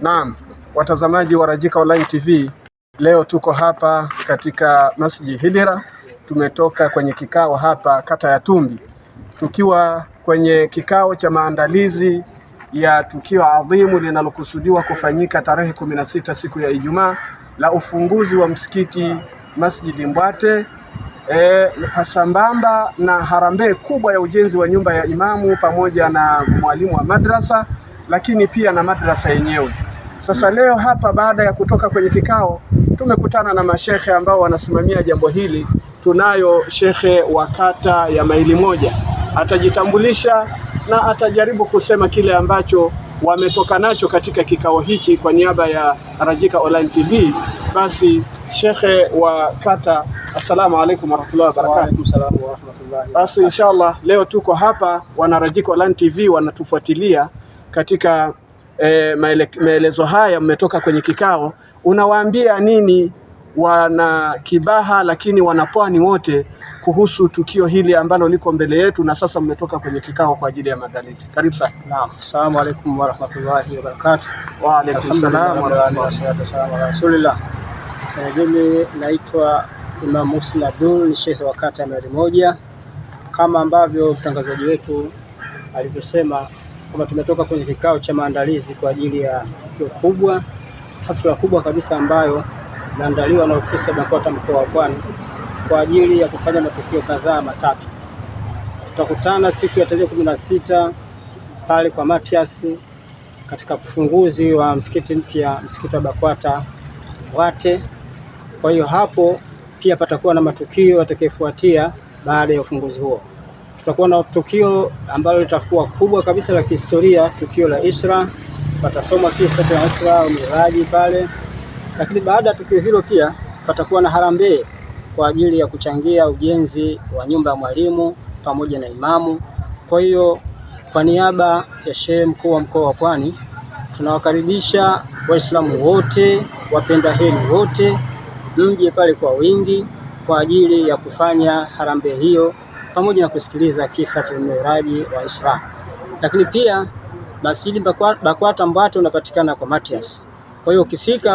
Naam, watazamaji wa Rajika Online TV, leo tuko hapa katika Masjid Hidra. Tumetoka kwenye kikao hapa kata ya Tumbi, tukiwa kwenye kikao cha maandalizi ya tukio adhimu linalokusudiwa kufanyika tarehe 16 siku ya Ijumaa la ufunguzi wa msikiti Masjid Mbwate, sambamba na harambee kubwa ya ujenzi wa nyumba ya imamu pamoja na mwalimu wa madrasa, lakini pia na madrasa yenyewe. Sasa leo hapa baada ya kutoka kwenye kikao tumekutana na mashehe ambao wanasimamia jambo hili. Tunayo shekhe wa kata ya Maili Moja, atajitambulisha na atajaribu kusema kile ambacho wametoka nacho katika kikao hichi kwa niaba ya Rajika Online TV. Basi shekhe wa kata, assalamu alaikum warahmatullahi wabarakatuh. Wa alaikum salaam wa rahmatullahi. Basi inshallah leo tuko hapa, wana Rajika Online TV wanatufuatilia katika maelezo haya. Mmetoka kwenye kikao, unawaambia nini wana Kibaha lakini wanapwani wote kuhusu tukio hili ambalo liko mbele yetu, na sasa mmetoka kwenye kikao kwa ajili ya maandalizi? Karibu sana. Naam, assalamu alaikum wa rahmatullahi wa barakatuh. Wa alaikum salaam wa rahmatullahi wa rasulillah. Mimi naitwa Imam Muslim Abdul, ni shehe wa kata ya Maili Moja. Kama ambavyo mtangazaji wetu alivyosema kwamba tumetoka kwenye kikao cha maandalizi kwa ajili ya tukio kubwa, hafla kubwa kabisa ambayo inaandaliwa na ofisi ya BAKWATA mkoa wa Pwani kwa ajili ya kufanya matukio kadhaa matatu. Tutakutana siku ya tarehe 16 pale kwa Matias katika ufunguzi wa msikiti mpya, msikiti wa BAKWATA Mbwate. Kwa hiyo hapo pia patakuwa na matukio yatakayofuatia baada ya ufunguzi huo. Tutakuwa na tukio ambalo litakuwa kubwa kabisa la kihistoria, tukio la Isra. Patasoma kisa cha Isra au Miraji pale. Lakini baada ya tukio hilo pia patakuwa na harambee kwa ajili ya kuchangia ujenzi wa nyumba ya mwalimu pamoja na imamu. Kwa hiyo kwa niaba ya shehe mkuu wa mkoa wa Pwani tunawakaribisha Waislamu wote, wapenda heri wote, mje pale kwa wingi kwa ajili ya kufanya harambee hiyo pamoja na kusikiliza kisa cha Miraji wa Isra. Lakini pia Masjid BAKWATA Mbwate unapatikana kwa Matias. Kwa hiyo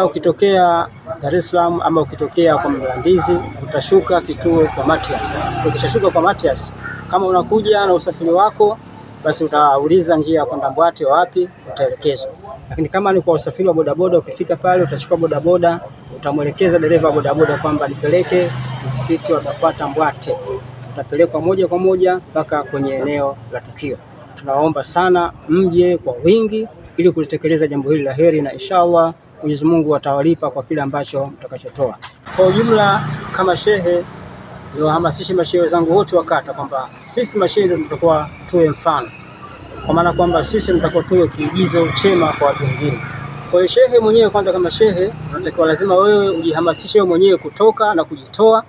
ukitokea Dar es Salaam ama ukitokea kwa Mlandizi utashuka kituo kwa Matias. Ukishashuka kwa Matias, kama unakuja na usafiri wako, basi utauliza njia ya kwenda Mbwate wapi, utaelekezwa. Lakini kama ni kwa usafiri wa bodaboda, ukifika pale utachukua bodaboda, utamwelekeza dereva wa bodaboda kwamba nipeleke msikiti wa BAKWATA Mbwate. Utapelekwa moja kwa moja mpaka kwenye eneo la tukio. Tunaomba sana mje kwa wingi ili kulitekeleza jambo hili la heri, na inshallah Mwenyezi Mungu atawalipa kwa kile ambacho mtakachotoa. Kwa ujumla, kama shehe niwahamasishe mashehe wenzangu wote wa kata kwamba sisi mashehe ndio tutakuwa tuwe mfano, kwa maana kwamba sisi tutakuwa tuwe kiigizo chema kwa watu wengine. Kwa hiyo shehe mwenyewe kwanza, kama shehe unatakiwa lazima wewe ujihamasishe wewe mwenyewe kutoka na kujitoa,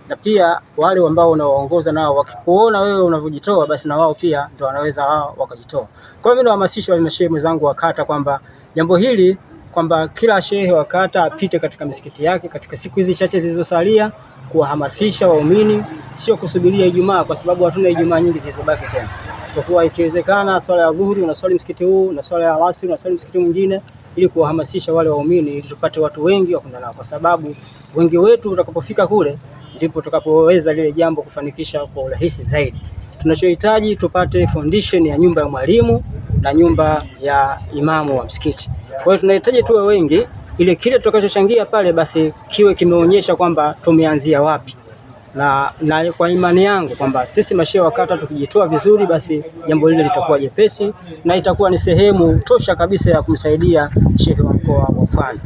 na pia wale ambao unawaongoza nao wakikuona wewe unavyojitoa, basi na wao pia ndio wanaweza wao wakajitoa. Kwa hiyo mimi nawahamasisha wale mashehe wenzangu wa kata kwamba jambo hili, kwamba kila shehe wa kata apite katika misikiti yake katika siku hizi chache zilizosalia kuwahamasisha waumini, sio kusubiria Ijumaa, kwa sababu hatuna Ijumaa nyingi zilizobaki tena. Kwa kuwa ikiwezekana swala ya dhuhuri unaswali msikiti huu na swala ya asri unaswali msikiti mwingine, ili kuwahamasisha wale waumini ili tupate watu wengi wa kwenda nao, kwa sababu wengi wetu utakapofika kule ndipo tutakapoweza lile jambo kufanikisha kwa urahisi zaidi. Tunachohitaji tupate foundation ya nyumba ya mwalimu na nyumba ya imamu wa msikiti. Kwa hiyo tunahitaji tuwe wengi ili kile tutakachochangia pale basi kiwe kimeonyesha kwamba tumeanzia wapi. Na kwa imani yangu kwamba sisi mashehe wa kata tukijitoa vizuri, basi jambo hili litakuwa jepesi na itakuwa ni sehemu tosha kabisa ya kumsaidia shehe wa mkoa wa Pwani.